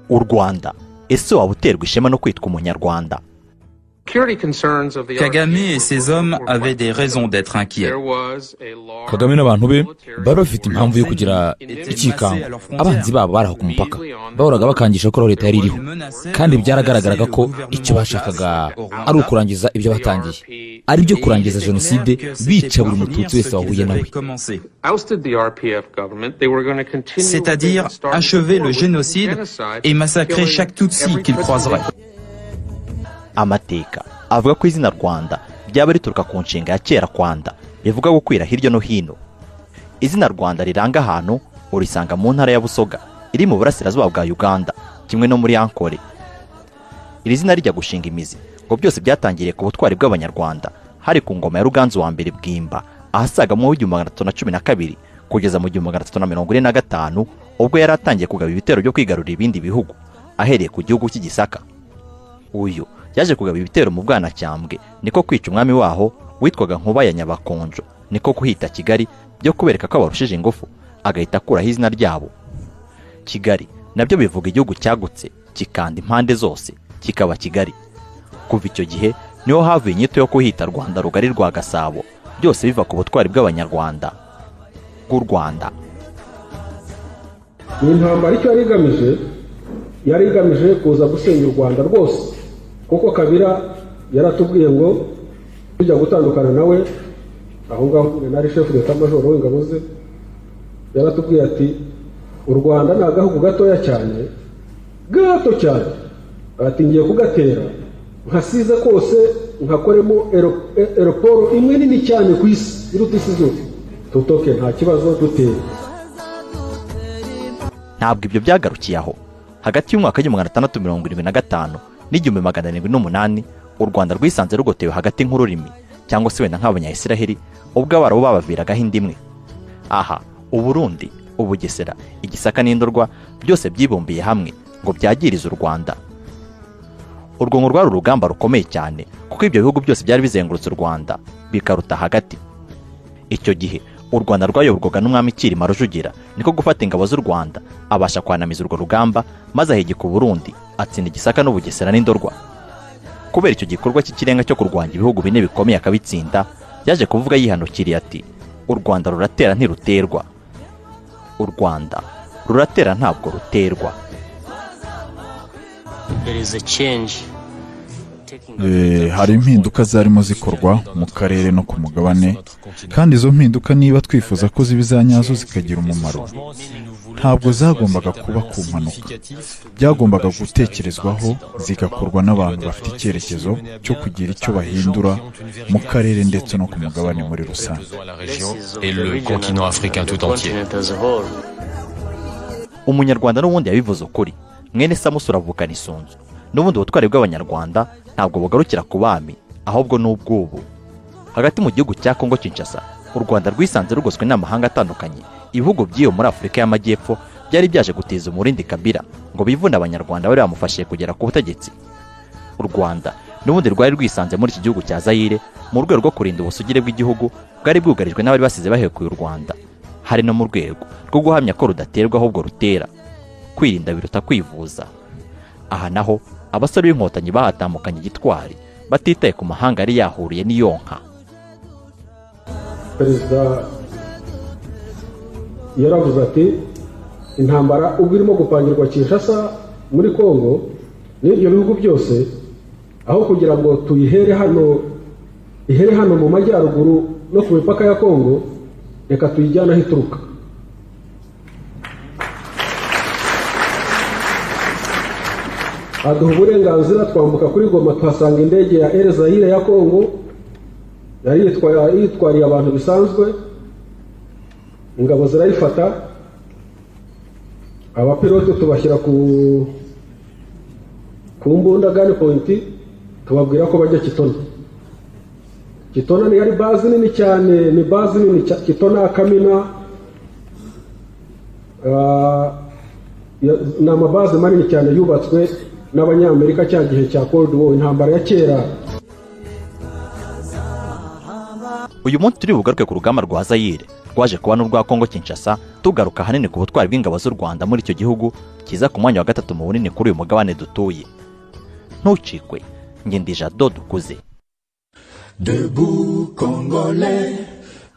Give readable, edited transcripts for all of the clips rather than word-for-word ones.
u Rwanda ese waba uterwa ishema no kwitwa umunyarwanda? Kagame et ses hommes avaient des raisons d'être inquiets. Kagame n'abantu be bari bafite impamvu yo kugira ikikango. Abanzi babo baraho ku mupaka bahoraga bakangisha ko leta yari iriho, kandi byaragaragaraga ko icyo bashakaga ari ukurangiza ibyo batangiye, ari byo kurangiza jenoside, bica buri mututsi wese wahuye nawe. C'est-à-dire achever le génocide et massacrer chaque Tutsi qu'ils croiseraient. Amateka avuga ko izina Rwanda ryaba rituruka ku nshinga ya kera Rwanda bivuga gukwira hirya no hino. Izina Rwanda riranga ahantu urisanga mu ntara ya Busoga iri mu burasirazuba bwa Uganda, kimwe no muri Ankole. Iri zina rijya gushinga imizi ngo byose byatangiriye ku butwari bw'Abanyarwanda hari ku ngoma ya Ruganzu wa mbere Bwimba ahasaga mu 1312 kugeza mu 1345 ubwo yari atangiye kugaba ibitero byo kwigarurira ibindi bihugu ahereye ku gihugu cy'Igisaka. Uyu yaje kugaba ibitero mu Bwanacyambwe, niko kwica umwami waho witwaga Nkuba ya Nyabakonjo, niko kuhita Kigali byo kubereka ko abarushije ingufu, agahita akuraho izina ryabo. Kigali nabyo bivuga igihugu cyagutse kikanda impande zose kikaba Kigali. Kuva icyo gihe niho havuye inyito yo kuhita Rwanda rugari rwa Gasabo, byose biva ku butwari bw'Abanyarwanda bw'u Rwanda. Ni intambara icyo yari igamije kuza gusenya u Rwanda rwose, kuko Kabira yaratubwiye ngo tujya gutandukana nawe, aho ngaho nari chef d'etat major w'ingabo ze, yaratubwiye ati u Rwanda ni agahugu gatoya cyane, gato cyane, ati ngiye kugatera nkasize kose nkakoremo aeroport imwe nini cyane ku isi iruta isi zose, tutoke nta kibazo dutera. Ntabwo ibyo byagarukiye aho. Hagati y'umwaka w'1675 n'1708 u Rwanda rwisanze rugotewe hagati nk'ururimi cyangwa se wenda nk'Abanyayisiraheli ubwo abarabu babaviragaho indimwe. Aha u Burundi, u Bugesera, Igisaka n'Indorwa byose byibumbiye hamwe ngo byagirize u Rwanda. Urwo ngo rwari urugamba rukomeye cyane kuko ibyo bihugu byose byari bizengurutse u Rwanda bikaruta hagati. Icyo gihe u Rwanda rwayoborwaga n'umwami Cyilima Rujugira, niko gufata ingabo z'u Rwanda abasha kwanamiza urwo rugamba maze ahigika u Burundi, atsinda Igisaka n'Ubugesera n'Indorwa. Kubera icyo gikorwa cy'ikirenga cyo kurwanya ibihugu bine bikomeye akabitsinda, yaje kuvuga yihanukiriye ati u Rwanda ruratera ntiruterwa, u Rwanda ruratera ntabwo ruterwa. Hari impinduka zarimo zikorwa mu karere no ku mugabane, kandi izo mpinduka niba twifuza ko zibizanyazo zikagira umumaro, ntabwo zagombaga kuba ku mpanuka, byagombaga gutekerezwaho zigakorwa n'abantu bafite icyerekezo cyo kugira icyo bahindura mu karere ndetse no ku mugabane muri rusange. Umunyarwanda n'ubundi yabivuze ukuri, mwene Samusura avukana isunzu. N'ubundi ubutwari bw'Abanyarwanda ntabwo bugarukira ku bami, ahubwo n'ubwubu. Hagati mu gihugu cya Kongo Kinshasa, u Rwanda rwisanze rugoswe n'amahanga atandukanye. Ibihugu by'iyo muri Afurika y'Amajyepfo byari byaje gutiza umurindi Kabila ngo bivune Abanyarwanda bari bamufashije kugera ku butegetsi. U Rwanda n'ubundi rwari rwisanze muri iki gihugu cya Zaire mu rwego rwo kurinda ubusugire bw'igihugu bwari bwugarijwe n'abari basize bahekuye u Rwanda, hari no mu rwego rwo guhamya ko rudaterwa ahubwo rutera. Kwirinda biruta kwivuza. Aha naho abasore b'inkotanyi bahatamukanye igitwari batitaye ku mahanga yari yahuriye n'iyonka. Perezida yaravuze ati intambara ubwo irimo gupangirwa Kinshasa muri Kongo n'ibyo bihugu byose, aho kugira ngo tuyihere hano mu majyaruguru no ku mipaka ya Kongo, reka tuyijyana aho ituruka. Aduha uburenganzira twambuka kuri Goma, tuhasanga indege ya Air Zaire ya Kongo yari yitwariye abantu bisanzwe, ingabo zirayifata, abapilote tubashyira ku mbunda gun point, tubabwira ko bajya Kitona. Kitona ni yari base nini cyane, ni base nini Kitona Kamina, ni amabaze manini cyane yubatswe n'Abanyamerika cya gihe cya Cold War, intambara ya kera. Uyu munsi turi bugaruke ku rugamba rwa Zaire rwaje kuba n'urwa Kongo Kinshasa tugaruka ahanini ku butwari bw'ingabo z'u Rwanda muri icyo gihugu kiza ku mwanya wa gatatu mu bunini kuri uyu mugabane dutuye. Ntucikwe, njye ndi Jado Dukuze.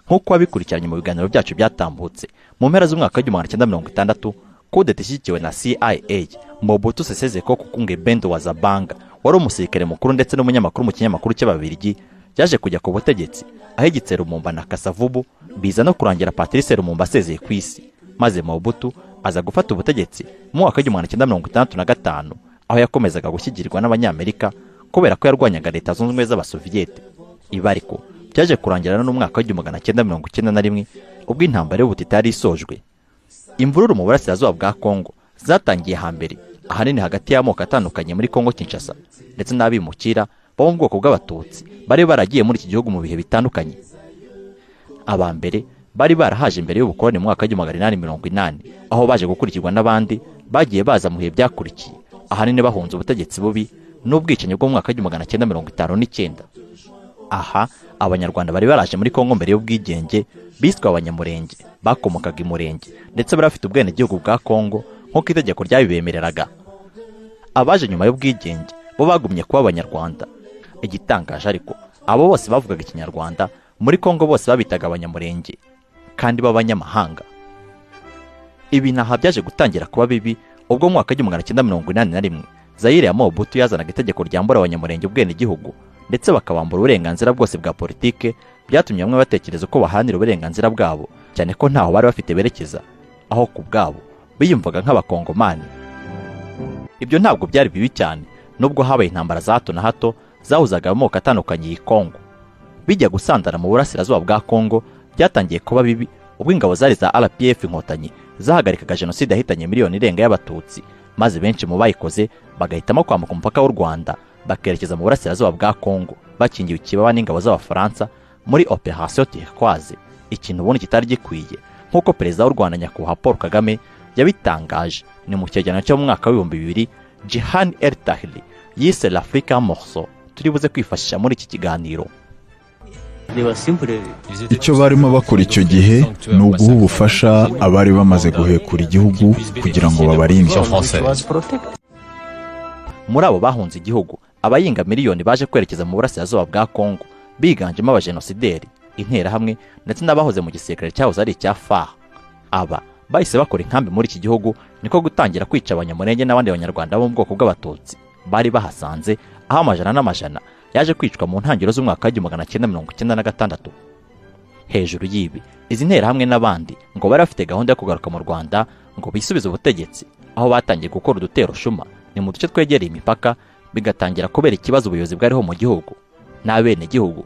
Nk'uko wabikurikiranye mu biganiro byacu byatambutse mu mpera z'umwaka wa 1960, kudeta ishyigikiwe na CIA, Mobutu Sese Seko Kukungebendo wa Zabanga wari umusirikare mukuru ndetse n'umunyamakuru mu kinyamakuru cy'Ababiligi yaje kujya ku butegetsi, aho igitse Lumumba na Kasavubu biza no kurangira Patrice Lumumba asezeye ku isi, maze Mobutu aza gufata ubutegetsi mu mwaka wa 1965, aho yakomezaga gushyigirwa n'Abanyamerika kubera ko yarwanyaga Leta Zunze Ubumwe z'Abasoviyete. Ibi ariko byaje kurangirana n'umwaka wa 1991 ubwo intambara y'ubutita yari isojwe. Imvururu mu burasirazuba bwa Kongo zatangiye hambere ahanini hagati y'amoko atandukanye muri Kongo Kinshasa ndetse n'abimukira bo mu bwoko bw'Abatutsi bari baragiye muri iki gihugu mu bihe bitandukanye. Abambere bari barahaje imbere y'ubukoloni mu mwaka wa 1880, aho baje gukurikirwa n'abandi bagiye baza mu bihe byakurikiye ahanini bahunze ubutegetsi bubi n'ubwicanyi bwo mu mwaka wa 1959. Aha Abanyarwanda bari baraje muri Kongo mbere y'ubwigenge biswe Abanyamurenge, bakomokaga i Murenge ndetse bari bafite ubwene gihugu bwa Kongo nk'uko itegeko ryabibemereraga. Abaje nyuma y'ubwigenge bo bagumye kuba Abanyarwanda. Igitangaje ariko abo bose bavugaga Ikinyarwanda muri Kongo bose babitaga Abanyamurenge kandi b'abanyamahanga. Ibi naha byaje gutangira kuba bibi ubwo mu mwaka wa 1981 Zaire ya Mobutu yazanaga itegeko ryambura Abanyamurenge ubwene gihugu ndetse bakabambura uburenganzira bwose bwa politike, byatumye bamwe batekereza ko bahanira uburenganzira bwabo cyane ko ntaho bari bafite berekeza, aho ku bwabo biyumvaga nk'Abakongomani. Ibyo ntabwo byari bibi cyane nubwo habaye intambara za hato na hato zahuzaga amoko atandukanye y'i Kongo. Bijya gusandara mu burasirazuba bwa Kongo byatangiye kuba bibi ubwo ingabo zari za RPF Inkotanyi zahagarikaga jenoside yahitanye miliyoni irenga y'Abatutsi, maze benshi mu bayikoze bagahitamo kwambuka umupaka w'u Rwanda bakerekeza mu burasirazuba bwa Kongo bakingiwe ikibaba n'ingabo z'Abafaransa muri Operation Turquoise, ikintu ubundi kitari gikwiye nk'uko perezida w'u Rwanda nyakubahwa Paul Kagame yabitangaje ni mu cyegeranyo cyo mu mwaka wa 2000 Jihan El Tahili yise l'Afrique en morceaux, turi buze kwifashisha muri iki kiganiro. Icyo barimo bakora icyo gihe ni uguha ubufasha abari bamaze guhekura igihugu kugira ngo babarinde. Muri abo bahunze igihugu abayinga miliyoni baje kwerekeza mu burasirazuba bwa Kongo biganjemo abajenosideri, interahamwe ndetse n'abahoze mu gisirikare cyahoze ari icya FAR. Aba bahise bakora inkambi muri iki gihugu, niko gutangira kwica Abanyamurenge n'abandi Banyarwanda bo mu bwoko bw'Abatutsi bari bahasanze, aho amajana n'amajana yaje kwicwa mu ntangiriro z'umwaka wa 1996. Hejuru y'ibi izi nterahamwe n'abandi ngo bari bafite gahunda yo kugaruka mu Rwanda ngo bisubize ubutegetsi, aho batangiye gukora udutero shuma ni mu duce twegereye imipaka, bigatangira kubera ikibazo ubuyobozi bwariho mu gihugu n'abene gihugu.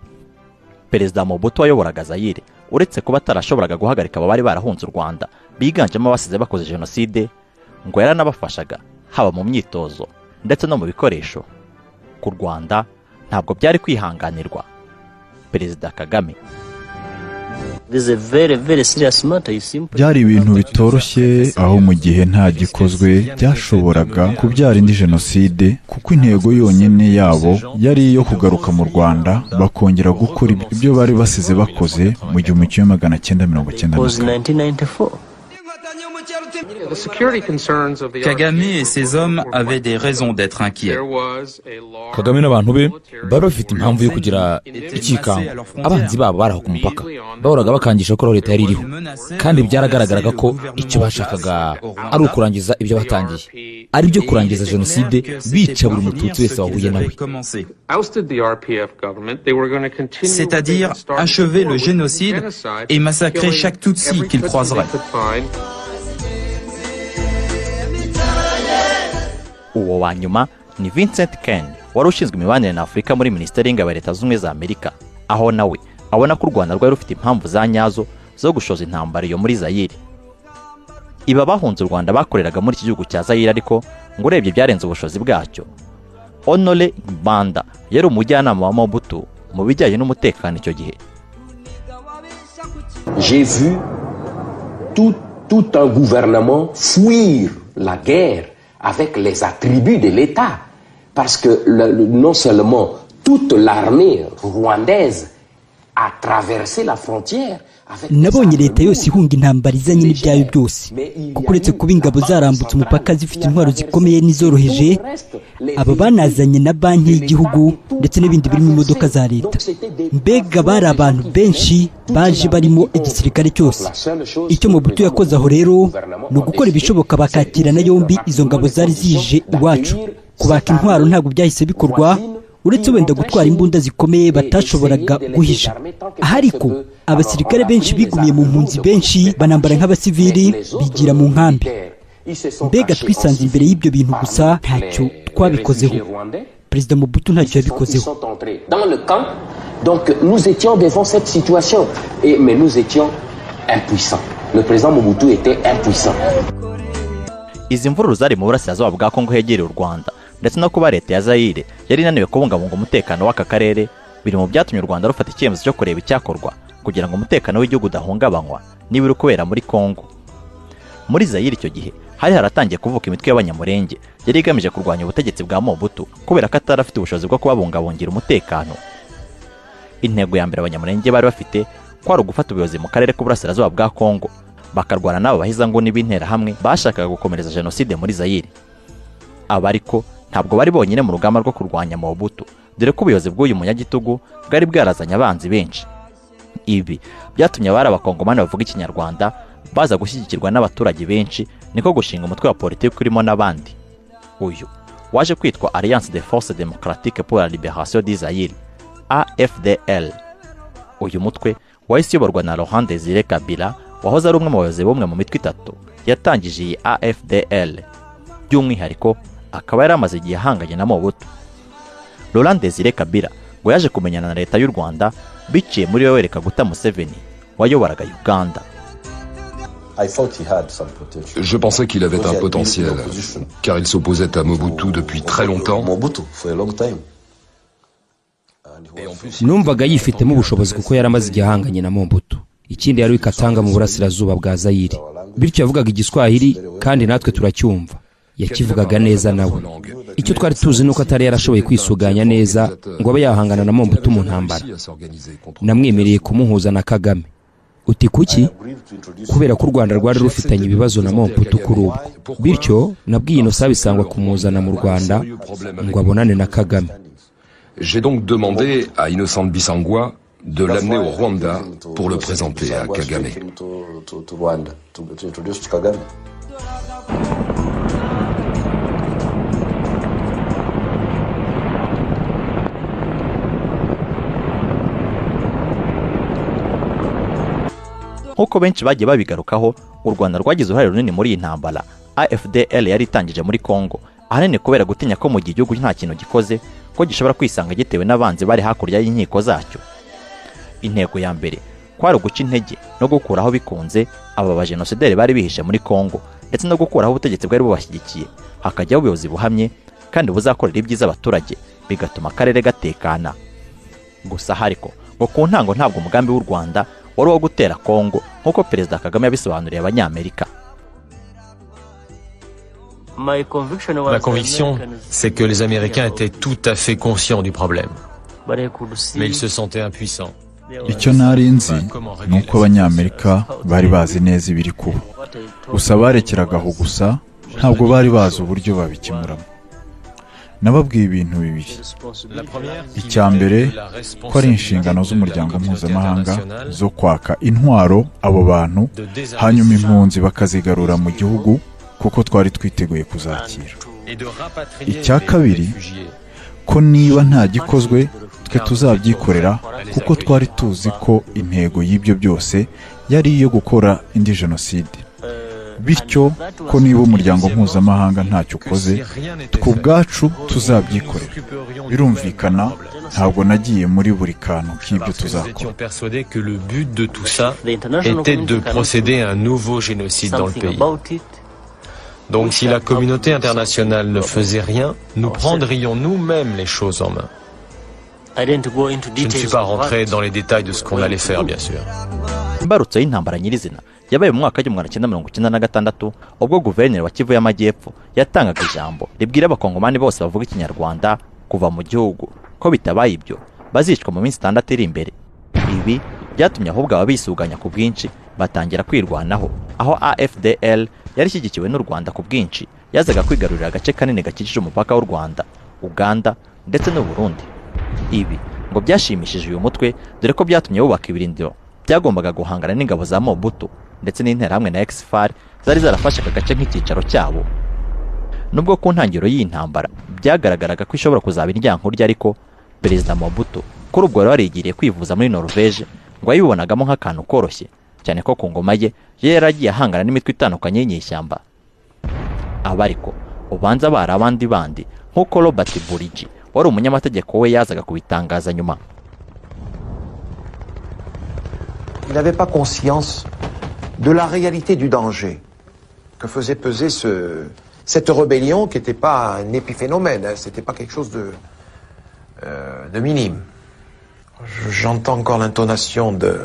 Perezida Mobutu wayoboraga Zaire uretse kuba atarashoboraga guhagarika abo bari barahunze u Rwanda biganjemo abasize bakoze jenoside, ngo yaranabafashaga haba mu myitozo ndetse no mu bikoresho. Ku Rwanda ntabwo byari kwihanganirwa. Perezida Kagame: byari ibintu bitoroshye, aho mu gihe nta gikozwe byashoboraga kubyara indi jenoside, kuko intego yonyine yabo yari iyo kugaruka mu Rwanda bakongera gukora ibyo bari basize bakoze mu 1994. Kagame et ses hommes avaient des raisons d'être inquiets. Kagame n'abantu be bari bafite impamvu yo kugira icyikanga. Abanzi babo baraho ku mupaka bahoraga bakangisha ko Leta yari iriho, kandi byaragaragaraga ko icyo bashakaga ari ukurangiza ibyo batangiye, ari byo kurangiza jenoside, bica buri mututsi wese wahuye nawe. C'est-à-dire achever le génocide et massacrer chaque Tutsi qu'ils croiseraient. Uwo wa nyuma ni Vincent Ken wari ushinzwe imibanire na Afurika muri Minisiteri y'Ingabo ya Leta Zunze Ubumwe za Amerika, aho nawe abona ko u Rwanda rwari rufite impamvu za nyazo zo gushoza intambara iyo muri Zaire. Iba bahunze u Rwanda bakoreraga muri iki gihugu cya Zaire, ariko ngo urebye byarenze ubushozi bwacyo. Honore Mbanda yari umujyanama wa Mobutu mu bijyanye n'umutekano icyo gihe. J'ai vu tout un gouvernement fuir la guerre avec les attributs de l'État, parce que non seulement toute l'armée rwandaise a traversé la frontière nabonye leta yose ihunga intambara izanye n'ibyayo byose, kuko uretse kuba ingabo zarambutse umupaka zifite intwaro zikomeye n'izoroheje, aba banazanye na banki y'igihugu ndetse n'ibindi birimo imodoka za leta. Mbega bari abantu benshi baje barimo igisirikare cyose. Icyo Mobutu yakoze aho rero ni ugukora ibishoboka bakakirana yombi izo ngabo zari zije iwacu. Kubaka intwaro ntabwo byahise bikorwa, uretse wenda gutwara imbunda zikomeye batashoboraga guhisha. Ariko abasirikare benshi bigumiye mu mpunzi, benshi banambara nk'abasivili bigira mu nkambi. Mbega twisanze imbere y'ibyo bintu gusa, ntacyo twabikozeho. Perezida Mobutu ntacyo yabikozeho. Donc nous étions devant cette situation, mais nous étions impuissants. Le président Mobutu était impuissant. Izi mvururu zari mu burasirazuba bwa Kongo hegereye u Rwanda, ndetse no kuba leta ya Zaire yari inaniwe kubungabunga umutekano w'aka karere, biri mu byatumye u Rwanda rufata icyemezo cyo kureba icyakorwa kugira ngo umutekano w'igihugu udahungabanywa niba uri kubera muri Kongo. Muri Zaire icyo gihe hari haratangiye kuvuka imitwe y'abanyamurenge yari igamije kurwanya ubutegetsi bwa Mobutu kubera ko atari afite ubushobozi bwo kubabungabungira umutekano. Intego ya mbere abanyamurenge bari bafite kwari ugufata ubuyobozi mu karere k'uburasirazuba bwa Kongo, bakarwana n'abo bahizanguni b'intera hamwe bashakaga gukomereza jenoside muri Zaire. Aba ariko ntabwo bari bonyine mu rugamba rwo kurwanya Mobutu, dore ko ubuyobozi bw'uyu munyagitugu bwari bwarazanye abanzi benshi. Ibi byatumye abari abakongomani bavuga ikinyarwanda baza gushyigikirwa n'abaturage benshi, niko gushinga umutwe wa politiki urimo n'abandi. Uyu waje kwitwa Alliance des Forces Démocratiques pour la Libération du Zaïre, AFDL. Uyu mutwe wahise uyoborwa na Laurent Désiré Kabila, wahoze ari umwe mu bayobozi b'umwe mu mitwe itatu yatangije iyi AFDL. By'umwihariko akaba yari amaze igihe ahanganye na Mobutu. Laurent Désiré Kabila ngo yaje kumenyana na leta y'u Rwanda biciye muri Yoweri Kaguta Museveni wayoboraga Uganda. Je pensais qu'il avait un potentiel, car il s'opposait à Mobutu depuis très longtemps. Numvaga yifitemo ubushobozi kuko yaramaze igihe ahanganye na Mobutu. Ikindi yari Katanga mu burasirazuba bwa Zaire. Bityo yavugaga igiswahili kandi natwe turacyumva. Yakivugaga neza nawe. Icyo twari tuzi nuko atari yarashoboye kwisuganya neza ngo abe yahangana na Mobutu mu ntambara. Namwemereye kumuhuza na Kagame. Uti kuki? Kubera ko u Rwanda rwari rufitanye ibibazo na Mobutu kuri ubu. Bityo nabwiye Innocent Bisangwa kumuzana mu Rwanda ngo abonane na Kagame. J'ai donc demandé à Innocent Bisangwa de l'amener au Rwanda pour le présenter à Kagame. Nk'uko benshi bagiye babigarukaho, u Rwanda rwagize uruhare runini muri iyi ntambara AFDL yari itangije muri Kongo, ahanini kubera gutinya ko mu gihe igihugu nta kintu gikoze ko gishobora kwisanga gitewe n'abanzi bari hakurya y'inkiko zacyo. Intego ya mbere kwari uguca intege no gukuraho bikunze aba bajenosideri bari bihishe muri Kongo, ndetse no gukuraho ubutegetsi bwari bubashyigikiye, hakajyaho ubuyobozi buhamye kandi buzakorera ibyiza abaturage, bigatuma akarere gatekana. Gusa hariko ngo ku ntango ntabwo umugambi w'u Rwanda wari wo gutera Kongo nk'uko Perezida Kagame yabisobanuriye Abanyamerika. Ma conviction, c'est que les Américains étaient tout à fait conscients du problème. Mais ils se sentaient impuissants. Icyo nari nzi ni uko Abanyamerika bari bazi neza ibiri kuba. Gusa barekeraga aho gusa, ntabwo bari bazi uburyo babikemuramo. Nababwiye ibintu bibiri. Icya mbere ko ari inshingano z'umuryango mpuzamahanga zo kwaka intwaro abo bantu, hanyuma impunzi bakazigarura mu gihugu kuko twari twiteguye kuzakira. Icya kabiri ko niba nta gikozwe twe tuzabyikorera kuko twari tuzi ko intego y'ibyo byose yari iyo gukora indi jenoside. Bityo ko niba umuryango mpuzamahanga ntacyo ukoze twubwacu tuzabyikorera. Birumvikana ntabwo nagiye muri buri kantu k'ibyo tuzakora. Persuadé que le but de tout ça était de procéder à un nouveau génocide dans le pays. Donc si la communauté internationale ne faisait rien, nous prendrions nous-mêmes les choses en main. Je ne suis pas rentré dans les détails de ce qu'on allait faire, bien sûr. Imbarutso y'intambara nyirizina yabaye mu mwaka w'1996 ubwo guverineri wa Kivu y'Amajyepfo yatangaga ijambo ribwira abakongomani bose bavuga ikinyarwanda kuva mu gihugu ko bitabaye ibyo bazicwa mu minsi 6 iri imbere. Ibi byatumye ahubwo ababisuganya ku bwinshi batangira kwirwanaho, aho AFDL yari ishyigikiwe n'u Rwanda ku bwinshi yazaga kwigarurira agace kanini gakikije umupaka w'u Rwanda, Uganda ndetse n'u Burundi. Ibi ngo byashimishije uyu mutwe, dore ko byatumye bubaka ibirindiro byagombaga guhangana n'ingabo za Mobutu ndetse n'interahamwe na Exfar zari zarafashe aka gace nk'icyicaro cyabo. Nubwo ku ntangiriro y'iyi ntambara byagaragaraga ko ishobora kuzaba indyankurya, ariko Perezida Mobutu kuri ubwo yarigiriye kwivuza muri Norvège ngo yibonagamo nk'akantu koroshye, cyane ko ku ngoma ye yaragiye ahangana n'imitwe itandukanye y'inyeshyamba. Aba ariko ubanza bari abandi bandi nk'uko Robert Burigi wari umunyamategeko we yazaga kubitangaza nyuma. Il n'avait pas conscience de la réalité du danger que faisait peser cette rébellion qui n'était pas un épiphénomène, hein, c'était pas quelque chose de minime. J'entends encore l'intonation de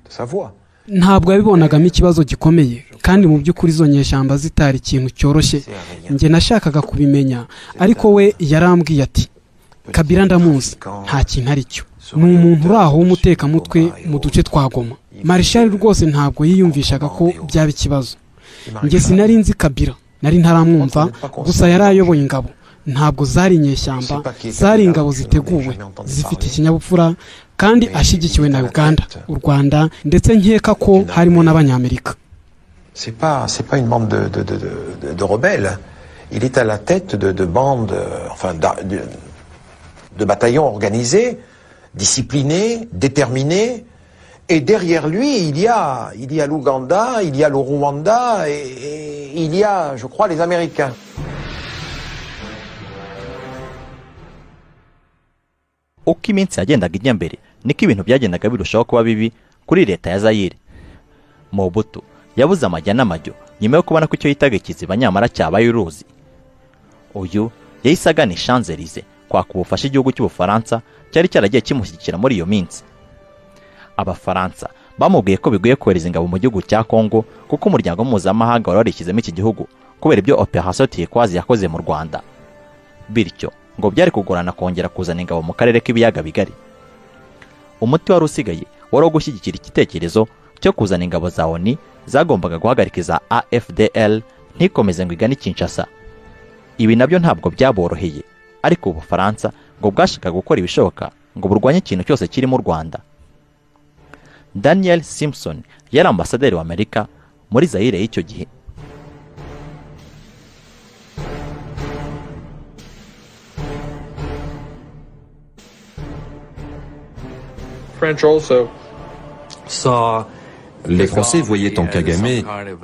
sa voix. Ntabwo yabibonagamo ikibazo gikomeye, kandi mu by'ukuri izo nyeshyamba zitari ikintu cyoroshye. Njye nashakaga kubimenya, ariko we yarambwiye ati Kabila ndamuzi, nta kintu ari cyo, ni umuntu uri aho w'umutekamutwe mu duce twa Goma. Marshal rwose ntabwo yiyumvishaga ko byaba ikibazo. Njye sinari nzi Kabila, nari ntaramwumva, gusa yari ayoboye ingabo. Ntabwo zari inyeshyamba, zari ingabo ziteguwe, zifite ikinyabupfura, kandi ashyigikiwe na Uganda, u Rwanda ndetse nkeka ko harimo n'Abanyamerika. C'est pas une bande de rebelles. Il est à la tête de bandes, enfin de bataillons organisés, disciplinés, déterminés. Et derrière lui, il y a l'Ouganda, il y a le Rwanda et il y a, je crois, les Américains. Uko iminsi yagendaga ijya mbere niko ibintu byagendaga birushaho kuba bibi kuri leta ya Zaire. Mobutu yabuze amajya n'amajyo nyuma yo kubona ko icyo yitaga ikiziba nyamara cyabaye uruzi. Uyu yahise agana Champs-Élysées kwaka ubufasha igihugu cy'Ubufaransa cyari cyaragiye kimushyigikira muri iyo minsi. Abafaransa bamubwiye ko bigoye kohereza ingabo mu gihugu cya Kongo kuko umuryango mpuzamahanga wari warishyizemo iki gihugu kubera ibyo Operation Turquoise yakoze mu Rwanda. Bityo ngo byari kugorana kongera kuzana ingabo mu karere k'ibiyaga bigari. Umuti wari usigaye wari gushyigikira igitekerezo cyo kuzana ingabo za ONU zagombaga guhagarika za AFDL ntikomeze ngo igane Kinshasa. Ibi nabyo ntabwo byaboroheye, ariko Ubufaransa ngo bwashakaga gukora ibishoboka ngo burwanye ikintu cyose kiri mu Rwanda. Daniel Simpson yari ambasaderi w'Amerika muri Zaire y'icyo gihe. Les Français voyaient en Kagame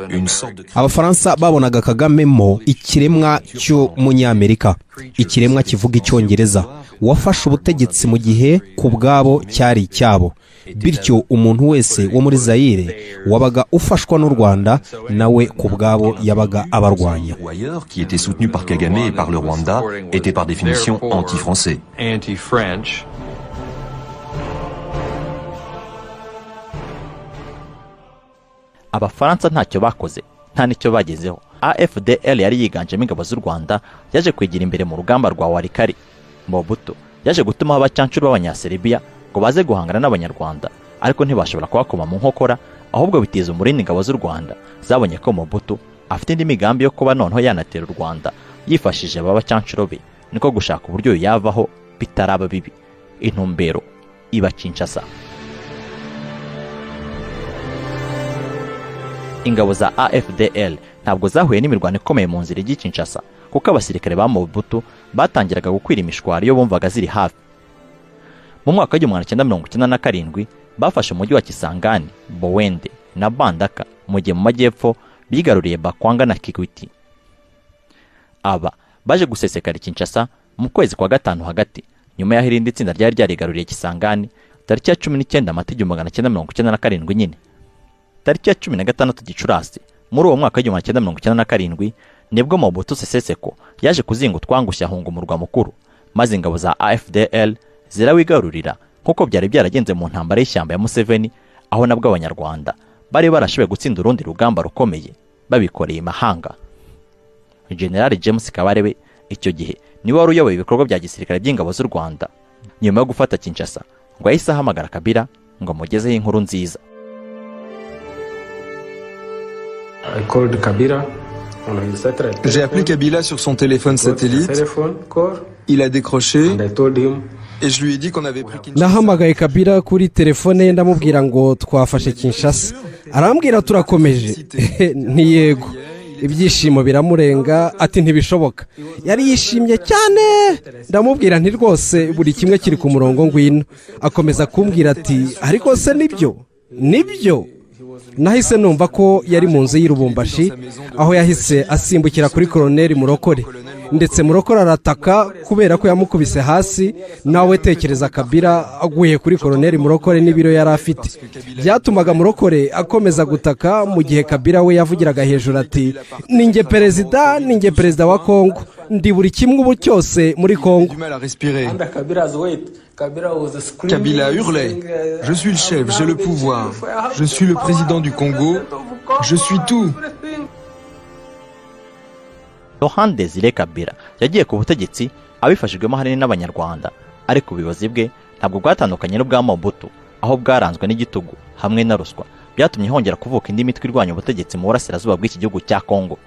une sorte de... Abafaransa babonaga Kagame mo ikiremwa cy'umunyamerika, ikiremwa kivuga icyongereza, wafashe ubutegetsi mu gihe ku bwabo cyari icyabo. Bityo umuntu wese wo muri Zaire wabaga ufashwa n'u Rwanda nawe ku bwabo yabaga abarwanya. Qui était soutenu par Kagame et par le Rwanda était par définition anti-français. Abafaransa ntacyo bakoze, nta nicyo bagezeho. AFDL yari yiganjemo ingabo z'u Rwanda yaje kwigira imbere mu rugamba rwa Walikari. Mobutu yaje gutuma abacancuro b'Abanyaserbia ngo baze guhangana n'Abanyarwanda, ariko ntibashobora kubakoma mu nkokora, ahubwo bitiza umurindi ingabo z'u Rwanda zabonye ko Mobutu afite indi migambi yo kuba noneho yanatera u Rwanda yifashije aba bacancuro be, niko gushaka uburyo yavaho bitaraba bibi. Intumbero iba Kinshasa. Ingabo za AFDL ntabwo zahuye n'imirwano ikomeye mu nzira y'igi Kinshasa, kuko abasirikare ba Mobutu batangiraga gukwira imishwaro iyo bumvaga ziri hafi. Mu mwaka wa 1997 bafashe umujyi wa Kisangani, Bowende na Bandaka mu gihe mu majyepfo bigaruriye Bakwanga na Kikwiti. Aba baje gusesekara Kinshasa mu kwezi kwa gatanu hagati, nyuma y'aho irindi tsinda ryari ryarigaruriye Kisangani tariki ya 19 Mata 1997 nyine. Tariki ya 16 Gicurasi muri uwo mwaka wa 1997 nibwo Mobutu Sese Seko yaje kuzinga utwangushya ahunga umurwa mukuru, maze ingabo za AFDL zirawigarurira nkuko byari byaragenze mu ntambara y'ishyamba ya Museveni, aho nabwo Abanyarwanda bari barashoboye gutsinda urundi rugamba rukomeye babikoreye mahanga. General James Kabarebe icyo gihe niwe wari uyoboye ibikorwa bya gisirikare by'ingabo z'u Rwanda. Nyuma yo gufata Kinshasa ngo yahise ahamagara Kabila ngo amugezeho inkuru nziza. J'ai appelé Kabila sur son téléphone satellite. Il a décroché et je lui ai dit qu'on avait pris Kinshasa. Nahamagaye Kabila kuri telefone ye ndamubwira ngo twafashe Kinshasa. Arambwira turakomeje. Ntiyego. Ibyishimo biramurenga ati ntibishoboka. Yari yishimye cyane. Ndamubwira nti rwose buri kimwe kiri ku murongo ngwino. Akomeza kumbwira ati ariko se nibyo. Nahise numva ko yari mu nzu y'Irubumbashi aho yahise asimbukira kuri Koloneli Murokore, ndetse Murokore arataka kubera ko yamukubise hasi. Nawe tekereza Kabila aguye kuri Koloneli Murokore n'ibiro yari afite, byatumaga Murokore akomeza gutaka mu gihe Kabila we yavugiraga hejuru ati ninjye perezida wa Kongo, ndi buri kimwe ubu cyose muri Kongo. Kabila hurlait, je suis le chef, j'ai le pouvoir, je suis le président du Congo, je suis tout. Laurent Désiré Kabila yagiye ku butegetsi abifashijwemo ahanini n'Abanyarwanda, ariko ubuyobozi bwe ntabwo bwatandukanye n'ubwa Mobutu, aho bwaranzwe n'igitugu hamwe na ruswa, byatumye hongera kuvuka indi mitwe irwanya ubutegetsi mu burasirazuba bw'iki gihugu cya Kongo.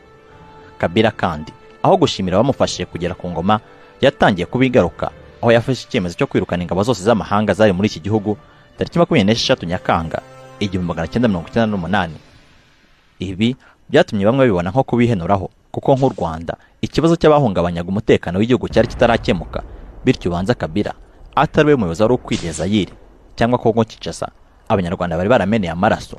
Kabila kandi aho gushimira abamufashije kugera ku ngoma, yatangiye kubigaruka, aho yafashe icyemezo cyo kwirukana ingabo zose z'amahanga zari muri iki gihugu tariki 26 Nyakanga 1998. Ibi byatumye bamwe bibona nko kubihenuraho, kuko nk'u Rwanda ikibazo cy'abahungabanyaga umutekano w'igihugu cyari kitarakemuka, bityo ubanza Kabila atari we muyobozi wari ukwiriye Zaire cyangwa Kongo Kinshasa, Abanyarwanda bari barameneye amaraso.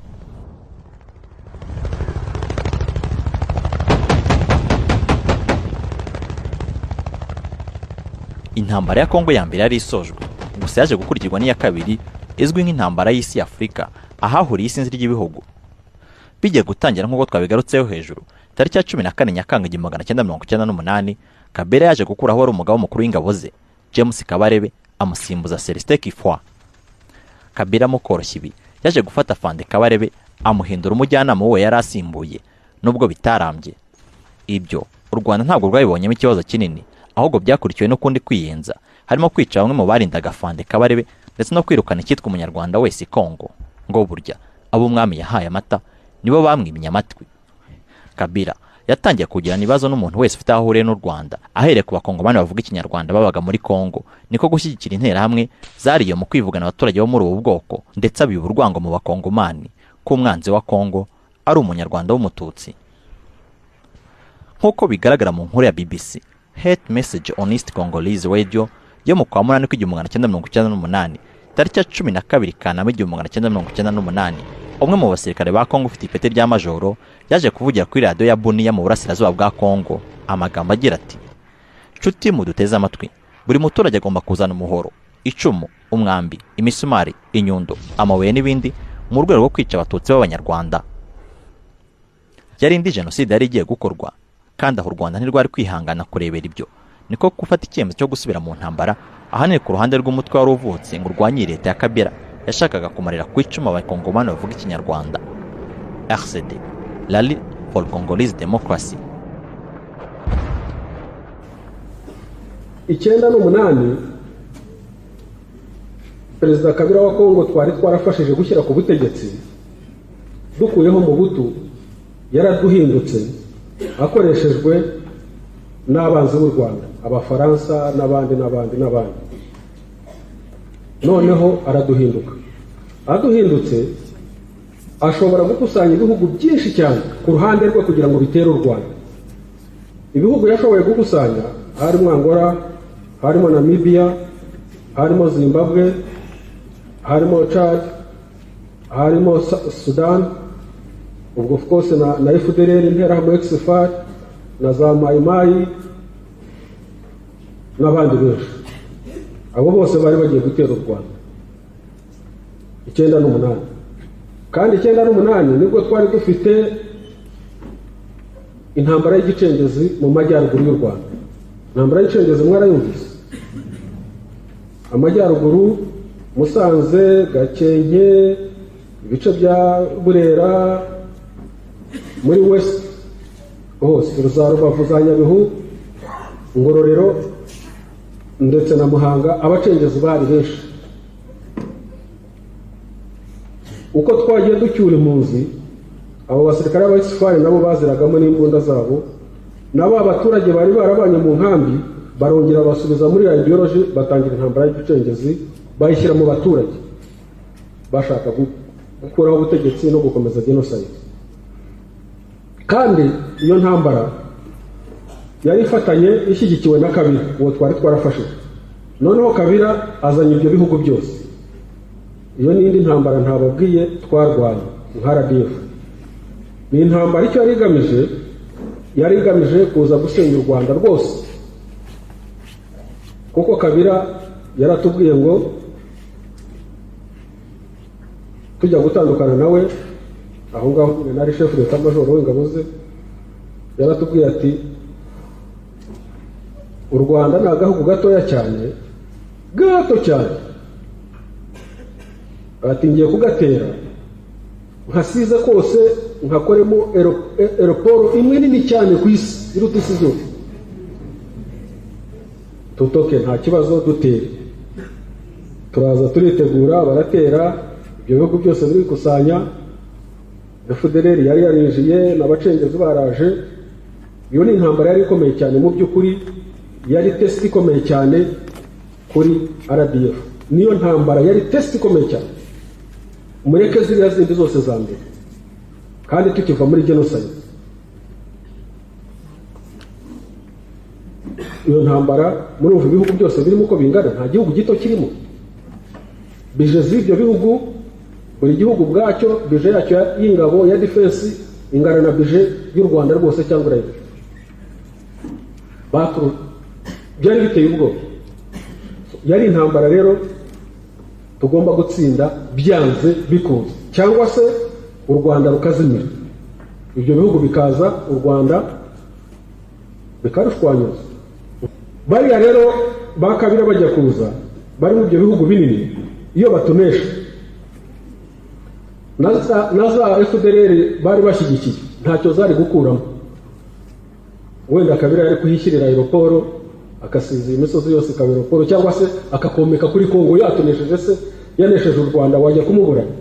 Intambara ya Kongo ya mbere yari isojwe, gusa yaje gukurikirwa n'iya kabiri izwi nk'intambara y'isi ya Afurika, ahahuriye isinzi ry'ibihugu. Bigiye gutangira nk'uko twabigarutseho hejuru, tariki ya 14 Nyakanga 1998, Kabila yaje gukuraho wari umugaba mukuru w'ingabo ze James Kabarebe amusimbuza Celestin Kifwa. Kabila mu koroshya ibi yaje gufata Fande Kabarebe amuhindura umujyanama we yari asimbuye, nubwo bitarambye. Ibyo u Rwanda ntabwo rwabibonyemo ikibazo kinini, ahubwo byakurikiwe no kundi kwiyenza, harimo kwica bamwe mu barindaga Fande Kabarebe ndetse no kwirukana icyitwa umunyarwanda wese Kongo, ngo burya abo umwami yahaye amata nibo bamwimye amatwi. Kabila yatangiye kugirana ibibazo n'umuntu wese ufite aho ahuriye n'u Rwanda, ahereye ku bakongomani bavuga ikinyarwanda babaga muri Kongo, niko gushyigikira interahamwe zariyo mu kwivugana abaturage bo muri ubu bwoko, ndetse abiba urwango mu bakongomani ko umwanzi wa Kongo ari umunyarwanda w'umututsi. Nk'uko bigaragara mu nkuru ya BBC Hate Message on East Congolese Radio yo mu kwa 8 1998, tariki ya 12 Kanama 1998, umwe mu basirikare ba Kongo ufite ipeti rya majoro yaje kuvugira kuri radio ya Bunia mu burasirazuba bwa Kongo amagambo agira ati: "Nshuti muduteze amatwi, buri muturage agomba kuzana umuhoro, icumu, umwambi, imisumari, inyundo, amabuye n'ibindi mu rwego rwo kwica abatutsi b'Abanyarwanda." Yari indi jenoside yari igiye gukorwa, kandi aho u Rwanda ntirwari kwihangana kurebera ibyo, niko gufata icyemezo cyo gusubira mu ntambara, ahanini ku ruhande rw'umutwe wari uvutse ngo urwanye leta ya Kabila yashakaga kumarira ku icuma abakongomani bavuga ikinyarwanda, RCD, Rally for Congolese Democracy. 1998 Perezida Kabila wa Kongo twari twarafashije gushyira ku butegetsi, dukuyeho Mobutu yaraduhindutse akoreshejwe n'abanzi b'u Rwanda, Abafaransa n'abandi. Noneho aduhindutse ashobora gukusanya ibihugu byinshi cyane ku ruhande rwe kugira ngo bitere u Rwanda. Ibihugu yashoboye gukusanya harimo Angola, harimo Namibia, harimo Zimbabwe, harimo Chad, harimo Sudan, ubwo of course na FDLR interahamwe XFAR na za Maimai n'abandi benshi. Abo bose bari bagiye gutera u Rwanda 98, kandi 98 nibwo twari dufite intambara y'igicengezi mu majyaruguru y'u Rwanda. Intambara y'igicengezi mwarayumvise, amajyaruguru Musanze, Gakenke, ibice bya Burera, muri West hose, za Rubavu, za Nyabihu, Ngororero ndetse na Muhanga, abacengezi bari benshi. twagiye ducyura impunzi, abo basirikare b'abasifari nabo baziragamo n'imbunda zabo, nabo abaturage bari barabanye mu nkambi barongera basubiza muri ya ideology, batangira intambara y'igicengezi bayishyira mu baturage, bashaka gukuraho ubutegetsi no gukomeza genocide. Kandi iyo ntambara yari ifatanye ishyigikiwe na Kabila, uwo twari twarafashe. Noneho Kabila azanye ibyo bihugu byose. Iyo n'indi ntambara ntababwiye twarwanye nka RDF. Ni intambara icyo yari igamije kuza gusenya u Rwanda rwose, kuko Kabila yaratubwiye ngo tujya gutandukana nawe, aho ngaho nari chef d'etat major w'ingabo ze, yaratubwiye ati u Rwanda ni agahugu gatoya cyane, gato cyane, ati ngiye kugatera nkasize kose nkakoremo aeroport imwe nini cyane ku isi iruta isi zose, tutoke nta kibazo dutere. Turaza turitegura, baratera, ibyo bihugu byose birikusanya, FDLR yari yarinjiye n'abacengezi baraje. Iyo ni intambara yari ikomeye cyane, mu by'ukuri yari test ikomeye cyane kuri RDF. Niyo ntambara yari test ikomeye cyane, mureke ziriya zindi zose za mbere, kandi tukiva muri genocide. Iyo ntambara murumva ibihugu byose birimo uko bingana, nta gihugu gito kirimo. Bije z'ibyo bihugu, buri gihugu bwacyo bije yacyo y'ingabo ya defense ingana na bije y'u Rwanda rwose cyangwa urayive. Byari biteye ubwoba. Yari intambara rero tugomba gutsinda byanze bikunze, cyangwa se u Rwanda rukazimira, ibyo bihugu bikaza u Rwanda bikarushwanyuza. Bariya rero ba Kabila bajya kuza bari mu ibyo bihugu binini, iyo batunesha na za FDLR bari bashyigikiye ntacyo zari gukuramo. Wenda Kabila yari kuhishyirira aeroport, akasiza imisozi yose ikaba aeroport, cyangwa se akakomeka kuri Kongo. Yatunesheje se, yanesheje u Rwanda, wajya kumuburanya?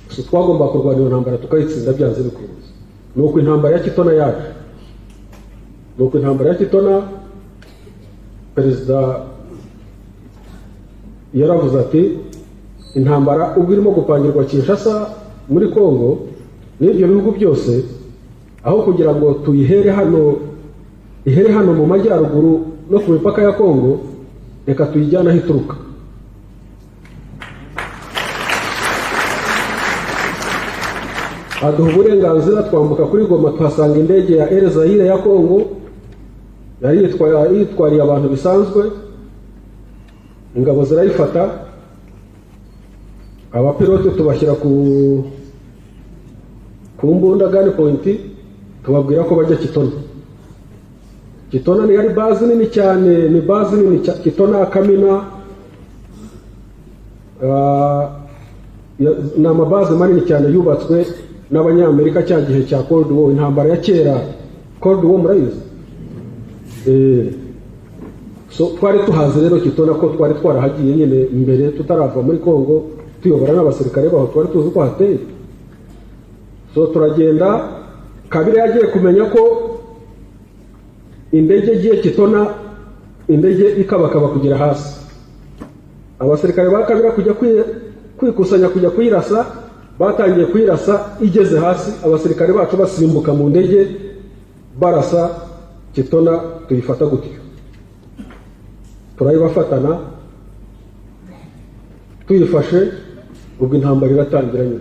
So twagomba kurwana iyo ntambara tukayitsinda byanze bikunze. Nuko intambara ya Kitona yaje, nuko intambara ya Kitona perezida yaravuze ati intambara ubwo irimo gupangirwa Kinshasa muri Kongo n'ibyo bihugu byose, aho kugira ngo tuyihere hano mu majyaruguru no ku mipaka ya Kongo, reka tuyijyana aho ituruka. Aduha uburenganzira, twambuka kuri Goma, tuhasanga indege ya Air Zaire ya Kongo yari yitwariye abantu bisanzwe, ingabo zirayifata, abapilote tubashyira ku mbunda gun point, tubabwira ko bajya Kitona. Kitona ni yari base nini cyane, ni base nini Kitona Kamina, ni amabaze manini cyane yubatswe n'Abanyamerika cya gihe cya Cold War, intambara ya kera Cold War murayizi. So twari tuhazi rero Kitona, ko twari twarahagiye nyine imbere tutarava muri Kongo, tuyobora n'abasirikare baho, twari tuzi ko hateye. So turagenda, Kabila yagiye kumenya ko indege igiye Kitona, indege ikabakaba kugera hasi. Abasirikare ba Kabila kujya kwikusanya kujya kuyirasa, batangiye kuyirasa, igeze hasi abasirikare bacu basimbuka mu ndege barasa Kitona, tuyifata gutyo. Turayibafatana, tuyifashe, ubwo intambara iratangira nyine.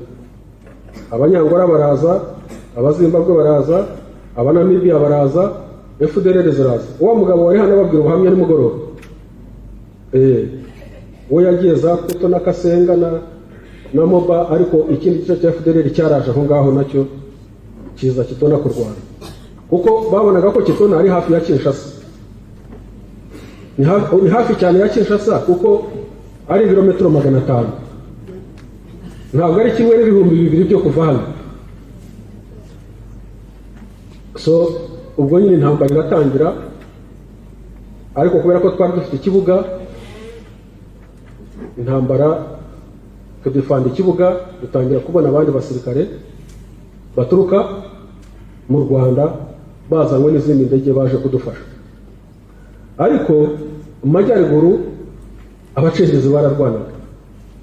Abanyangora baraza, Abazimbabwe baraza, Abanamibia baraza, FDLR ziraza. Uwo mugabo wari hano babwira ubuhamya nimugoroba, uwo yagiye za Kitona Kasenga na Moba, ariko ikindi gice cya FDLR cyaraje aho ngaho nacyo kiza Kitona kurwana, kuko babonaga ko Kitona ari hafi ya Kinshasa. Ni hafi cyane ya Kinshasa, kuko ari ibirometero 500, ntabwo ari kimwe n'ibihumbi 2 byo kuva hano. So ubwo nyine intambara iratangira, ariko kubera ko twari dufite ikibuga, intambara tudefanda ikibuga dutangira kubona abandi basirikare baturuka mu Rwanda bazanywe n'izindi ndege baje kudufasha. Ariko mu majyaruguru abacengezi bararwanaga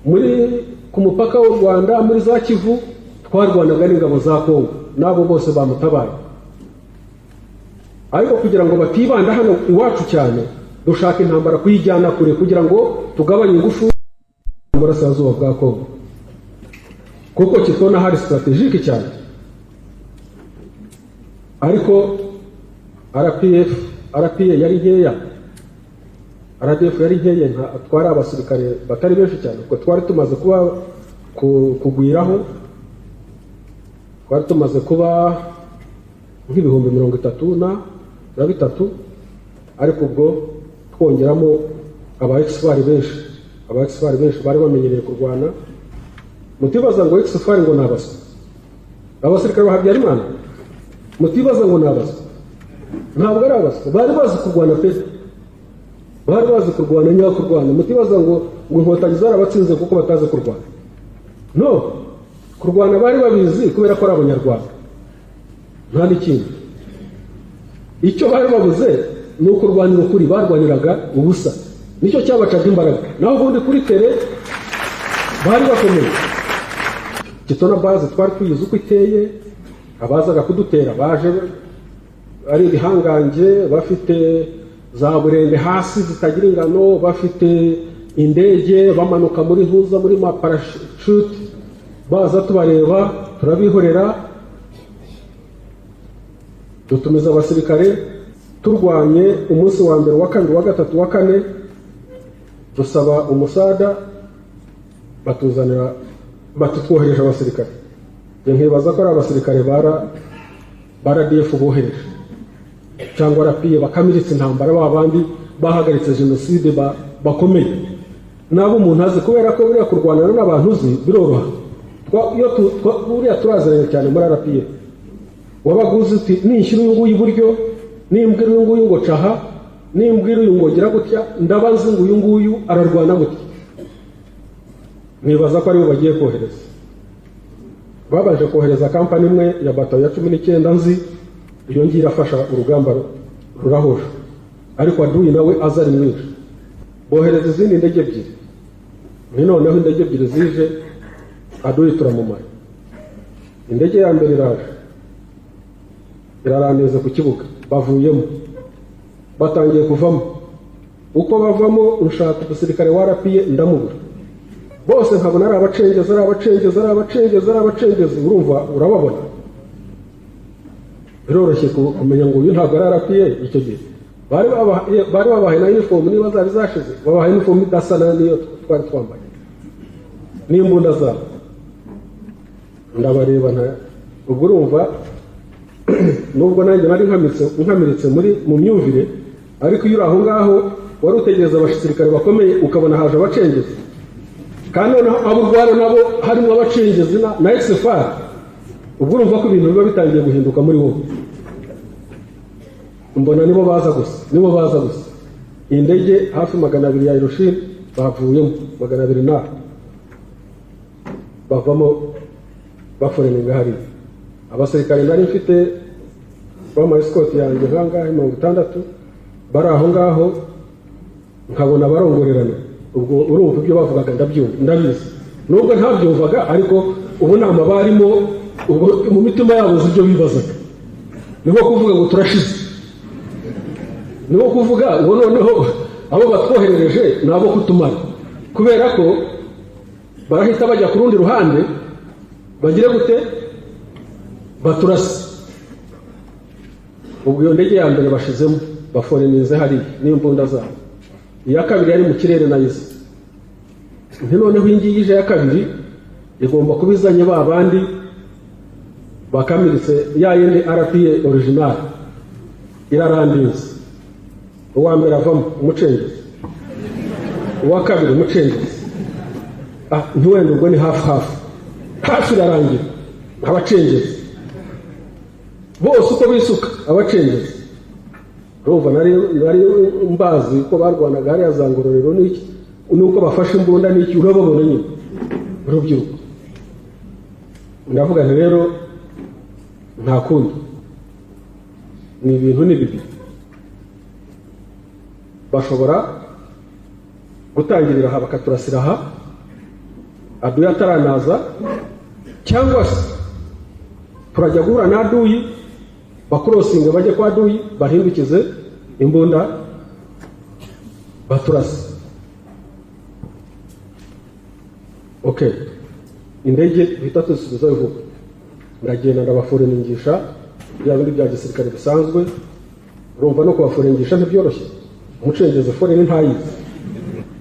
muri ku mupaka w'u Rwanda muri za Kivu, twarwanaga n'ingabo za Kongo nabo bose bamutabaye. Ariko kugira ngo batibanda hano iwacu cyane, dushaka intambara kuyijyana kure kugira ngo tugabanye ingufu mu burasirazuba bwa Kongo, kuko kitona hari strategique cyane. Ariko RPA yari nkeya, RDF yari nkeya, twari abasirikare batari benshi cyane, kuko twari tumaze kuba kugwiraho, twari tumaze kuba nk'ibihumbi 33, ariko ubwo twongeramo aba-expert benshi bari bamenyereye kurwana. Mutibaza ngo expert ngo nabaswa, abasirikare ba Habyarimana mutibaza ngo nabaswa, ntabwo ari abaswa, bari bazi kurwana pe, bari bazi kurwana nyakurwana. Mutibaza ngo inkotanyi zarabatsinze kuko batazi kurwana, no, kurwana bari babizi kubera ko ari abanyarwanda, nta n'ikindi. Icyo bari babuze ni ukurwanira ukuri, barwaniraga ubusa, nicyo cyabacaga imbaraga. Naho ubundi kuri tere bari bakomeye. Kitona base twari tuyizi uko iteye, abazaga kudutera baje ari ibihangange, bafite za burende hasi zitagira ingano, bafite indege, bamanuka muri ntuza muri ma parachute, baza tubareba turabihorera, dutumiza abasirikare. Turwanye umunsi wa mbere, wa kabiri, wa gatatu, wa kane, dusaba umusada, batuzanira batutwohereje abasirikare. Nkibaza ko ari abasirikare bara DF bohereje cyangwa RPA bakamiritse intambara, babandi bahagaritse jenoside bakomeye. Nabo umuntu azi kubera ko buriya kurwanana n'abantu uzi biroroha. Iyo buriya turaziranye cyane muri RPA, wabaguze uti nishyira uyu nguyu iburyo, nimbwira uyu nguyu ngo caha, nimbwira uyu ngo gira gutya, ndabazi ngo uyu nguyu ararwana gutya. Nibaza ko aribo bagiye kohereza. Babaje kohereza kampani imwe ya batayo ya 19 nzi, iyo ngira afasha urugamba rurahosha, ariko aduyi nawe azari mwinshi. Bohereza izindi ndege ebyiri, noneho indege ebyiri zije, aduyi turamumara. Indege ya mbere iraje irarangiza ku kibuga, bavuyemo batangiye kuvamo. Uko bavamo ushaka umusirikare wa RPA ndamubura, bose nkabona ari abacengezi, urumva urababona. Biroroshye kumenya ngo uyu ntabwo ari RPA. Icyo gihe bari babahaye na uniform, niba zari zashize babahaye uniform idasa niyo twari twambaye n'imbunda zabo. Ndabareba ubwo urumva nubwo nanjye nari nkamiritse mu myumvire, ariko iyo uri aho ngaho wari utegereza abasirikare bakomeye, ukabona haje abacengezi, kandi noneho abo Rwanda nabo harimo abacengezi na XFR. Ubwo urumva ko ibintu biba bitangiye guhinduka muri wowe. Mbona nibo baza gusa. Indege hafi 200 ya Hiroshima bavuyemo, 200 na bavamo baforeninga hari abasirikare nari mfite bama escort yanjye nkangahe 60 bari aho ngaho, nkabona barongorerana. Ubwo urumva ibyo bavugaga ndabizi, nubwo ntabyumvaga, ariko ubu nama barimo mu mitima yabo z'ibyo bibazaga. Niho kuvuga ngo turashize, niho kuvuga ngo noneho abo batwoherereje nabo kutumara, kubera ko barahita bajya ku rundi ruhande bagire gute, baturase. Ubwo iyo ndege ya mbere bashizemo, baforeninze hari n'imbunda zabo. Iya kabiri yari mu kirere nayize. Noneho ingiyi ije ya kabiri igomba kubizanye babandi bakamiritse ya yene RPA original irarandinze. Uwa mbere avamo umucengezi, uwa kabiri umucengezi. Ntiwenda ubwo ni hafi irarangira. Abacengezi bose uko bisuka, abacengezi. Rova nari mbazi ko barwanaga hariya za Ngororero n'iki, nuko bafashe imbunda n'iki, urababona nyine urubyiruko ndavuga nti rero nta kundi ni ibintu ni bibiri bashobora gutangirira aha bakaturasira aha aduyi ataranaza cyangwa se turajya guhura na aduyi bakurosinga bajye kwa aduyi bahindukize imbunda baturase. Okay, indege bita tusubiza vuba ndagenda ndabaforeningisha bya bindi bya gisirikare bisanzwe urumva no kubaforeningisha ntibyoroshye umucengeze foreni ntayizi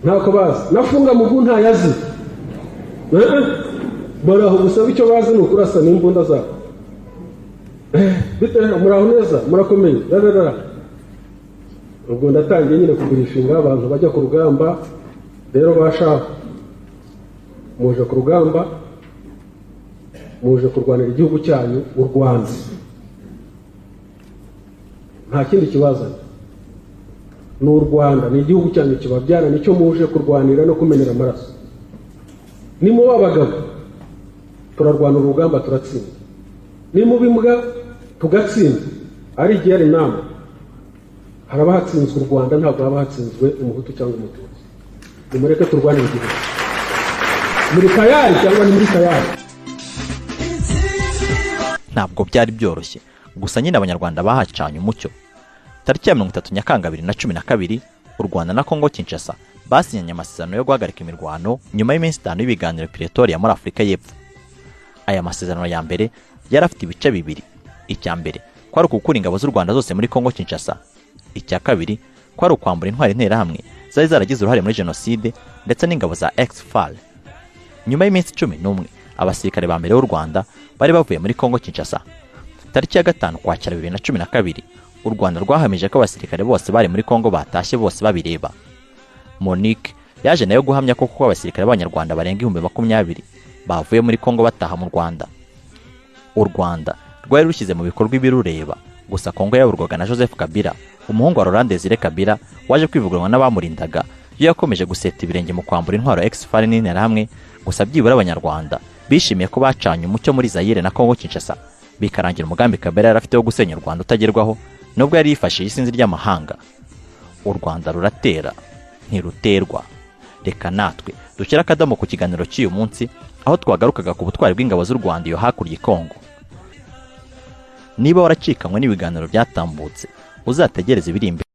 ntako bazi nafunga mugu ntayazi baraho gusaba icyo bazi ni ukurasa n'imbunda zabo bite muraho neza murakomeye rarara ubwo ndatangiye nyine kugurishinga abantu bajya ku rugamba rero bashaka muje ku rugamba muje kurwanira igihugu cyanyu u Rwanda nta kindi kibazo ni u Rwanda ni igihugu cyanyu kibabyara nicyo muje kurwanira no kumenera amaraso ni mu babagabo turarwana urugamba turatsinda ni mu bimbwa tugatsinda ari igihe ari nama haraba hatsinzwe u Rwanda ntabwo haba hatsinzwe umuhutu cyangwa umututsi nimureke turwanire igihugu muri tayari cyangwa ni muri tayari. Ntabwo byari byoroshye gusa nyine abanyarwanda bahacanye umucyo. Tariki ya 30 Nyakanga 2012 u Rwanda na Kongo Kinshasa basinyanye amasezerano yo guhagarika imirwano nyuma y'iminsi 5 y'ibiganiro Pretoria muri Afurika y'Epfo. Aya masezerano ya mbere yari afite ibice bibiri. Icya mbere kwari ukukura ingabo z'u Rwanda zose muri Kongo Kinshasa. Icya kabiri kwari ukwambura intwari interahamwe zari zaragize uruhare muri jenoside ndetse n'ingabo za ex-FAL. Nyuma y'iminsi 11 abasirikare ba mbere b'u Rwanda bari bavuye muri Kongo Kinshasa. Tariki ya 5 Ukwakira 2012 u Rwanda rwahamije ko abasirikare bose bari muri Kongo batashye bose babireba. Monique yaje nayo guhamya ko kuko abasirikare b'Abanyarwanda barenga 20,000 bavuye muri Kongo bataha mu Rwanda. U Rwanda rwari rushyize mu bikorwa ibirureba gusa Kongo yaburwaga na Joseph Kabila umuhungu wa Laurent Désiré Kabila waje kwivugurwa n'abamurindaga yo yakomeje guseta ibirenge mu kwambura intwaro ex-FAL n'interahamwe. Gusa byibura Abanyarwanda bishimiye ko bacanye umucyo muri Zaire na Kongo Kinshasa bikarangira umugambi Kabila yari afite wo gusenya u Rwanda utagerwaho nubwo yari yifashishije isinzi ry'amahanga. U Rwanda ruratera ntiruterwa. Reka natwe dushyira akadomo ku kiganiro cy'uyu munsi aho twagarukaga ku butwari bw'ingabo z'u Rwanda iyo hakurya Kongo. Niba waracikanywe n'ibiganiro byatambutse uzategereze ibiri imbere.